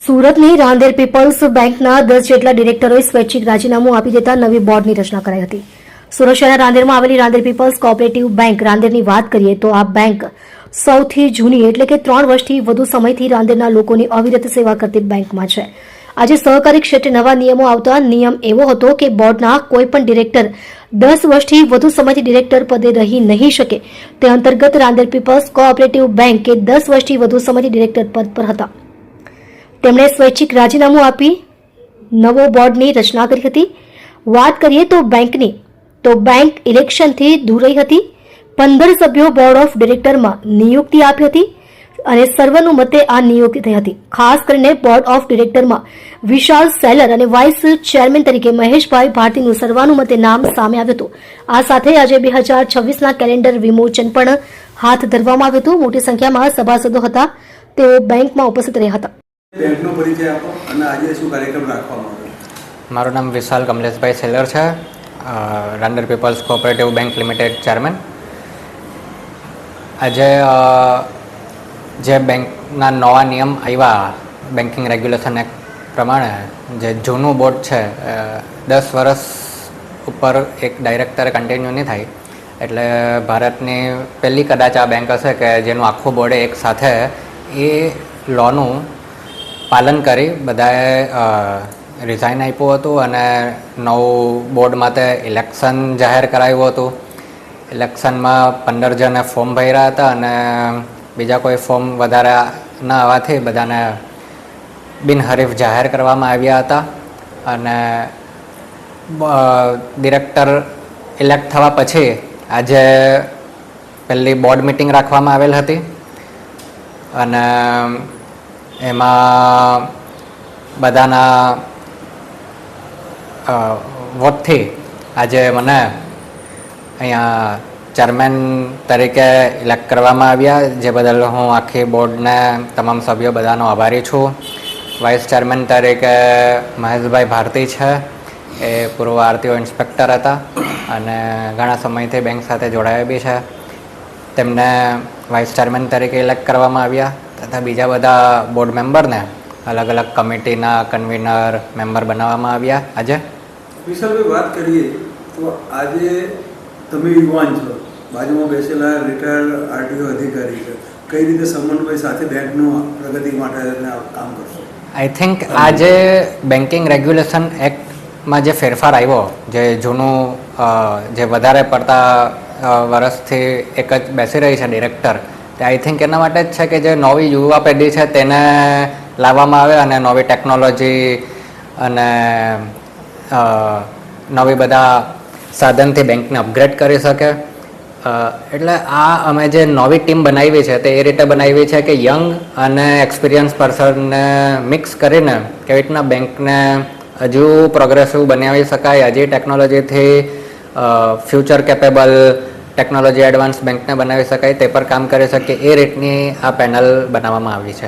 સુરતની રાંદેર પીપલ્સ બેંકના 10 જેટલા ડિરેક્ટરોએ સ્વૈચ્છિક રાજીનામું આપી દેતા નવી બોર્ડની રચના કરાઈ હતી। સુરત શહેરના રાંદેરમાં આવેલી રાંદેર પીપલ્સ કોઓપરેટિવ બેંક રાંદેરની વાત કરીએ તો આ બેંક સૌથી જૂની એટલે કે 3 વર્ષથી વધુ સમયથી રાંદેરના લોકોની અવિરત સેવા કરતી બેંકમાં છે। આજે સહકારી ક્ષેત્રે નવા નિયમો આવતા નિયમ એવો હતો કે બોર્ડના કોઈપણ ડિરેક્ટર 10 વર્ષથી વધુ સમયથી ડિરેક્ટર પદે રહી નહીં શકે। તે અંતર્ગત રાંદેર પીપલ્સ કોઓપરેટિવ બેંકે 10 વર્ષથી વધુ સમયથી ડિરેક્ટર પદ પર હતા। તેમણે સ્વૈચ્છિક રાજીનામું આપી નવો બોર્ડની રચના કરી હતી। વાત કરીએ તો બેંકની તો બેંક ઇલેક્શનથી દૂર રહી હતી। 15 સભ્યો બોર્ડ ઓફ ડિરેક્ટરમાં નિયુક્તિ આપી હતી અને સર્વાનુમતે આ નિયુક્તિ થઈ હતી। ખાસ કરીને બોર્ડ ઓફ ડિરેક્ટરમાં વિશાલ સેલર અને વાઇસ ચેરમેન તરીકે મહેશભાઈ ભારતીનું સર્વાનુમતે નામ સામે આવ્યું હતું। આ સાથે આજે 2026ના કેલેન્ડર વિમોચન પણ હાથ ધરવામાં આવ્યું હતું। મોટી સંખ્યામાં સભાસદો હતા, તેઓ બેંકમાં ઉપસ્થિત રહ્યા હતા। બેંકનો પરિચય આપો અને આજે શું કાર્યક્રમ રાખવામાં આવ્યો? મારું નામ વિશાલ કમલેશભાઈ સેલર છે, Rander peoples cooperative bank limited chairman. આજે જે બેંકના નવા નિયમ આવ્યા બેન્કિંગ રેગ્યુલેશન એક્ટ પ્રમાણે, જે જૂનું બોર્ડ છે 10 વર્ષ ઉપર એક ડાયરેક્ટર કન્ટિન્યુ નહીં થાય, એટલે ભારતની પહેલી કદાચ આ બેંક હશે કે જેનું આખું બોર્ડે એક સાથે એ લોનું પાલન કરી બધાએ રિઝાઇન આપ્યું હતું અને નવું બોર્ડ માટે ઇલેક્શન જાહેર કરાવ્યું હતું। ઇલેક્શનમાં 15 જણે ફોર્મ ભર્યા હતા અને બીજા કોઈ ફોર્મ વધારે ન આવવાથી બધાને બિનહરીફ જાહેર કરવામાં આવ્યા હતા અને ડિરેક્ટર ઇલેક્ટ થવા પછી આજે પહેલી બોર્ડ મિટિંગ રાખવામાં આવેલ હતી અને એમાં બધાના વોટથી આજે મને અહીંયા ચેરમેન તરીકે ઇલેક્ટ કરવામાં આવ્યા, જે બદલ હું આખી બોર્ડને તમામ સભ્યો બધાનો આભારી છું। વાઇસ ચેરમેન તરીકે મહેશભાઈ ભારતી છે, એ પૂર્વ આરટીઓ ઇન્સ્પેક્ટર હતા અને ઘણા સમયથી બેંક સાથે જોડાયા બી છે। તેમને વાઇસ ચેરમેન તરીકે ઇલેક્ટ કરવામાં આવ્યા તથા બીજા બધા બોર્ડ મેમ્બરને અલગ અલગ કમિટીના કન્વીનર મેમ્બર બનાવવામાં આવ્યા। આજે વિશાલભાઈ વાત કરીએ તો આજે તમે યુવાન છો, બાજુમાં બેસેલા રિટાયર્ડ આરટીઓ અધિકારી છે, કઈ રીતે સમન્વય સાથે બેંકનું પ્રગતિ માટે કામ કરશો? આઈ થિંક આ જે બેન્કિંગ રેગ્યુલેશન એક્ટમાં જે ફેરફાર આવ્યો, જે જૂનું જે વધારે પડતા વર્ષથી એક જ બેસી રહી છે ડિરેક્ટર, તે આઈ થિંક એના માટે જ છે કે જે નવી યુવા પેઢી છે તેને લાવવામાં આવે અને નવી ટેકનોલોજી અને નવી બધા સાધનથી બેંકને અપગ્રેડ કરી શકે। એટલે આ અમે જે નવી ટીમ બનાવી છે તે એ રીતે બનાવી છે કે યંગ અને એક્સપિરિયન્સ પર્સનને મિક્સ કરીને કેવી રીતના બેંકને હજુ પ્રોગ્રેસિવ બનાવી શકાય, હજી ટેકનોલોજીથી ફ્યુચર કેપેબલ ટેકનોલોજી એડવાન્સ બેંકને બનાવી શકાય તે પર કામ કરી શકે, એ રીતની આ પેનલ બનાવવામાં આવી છે।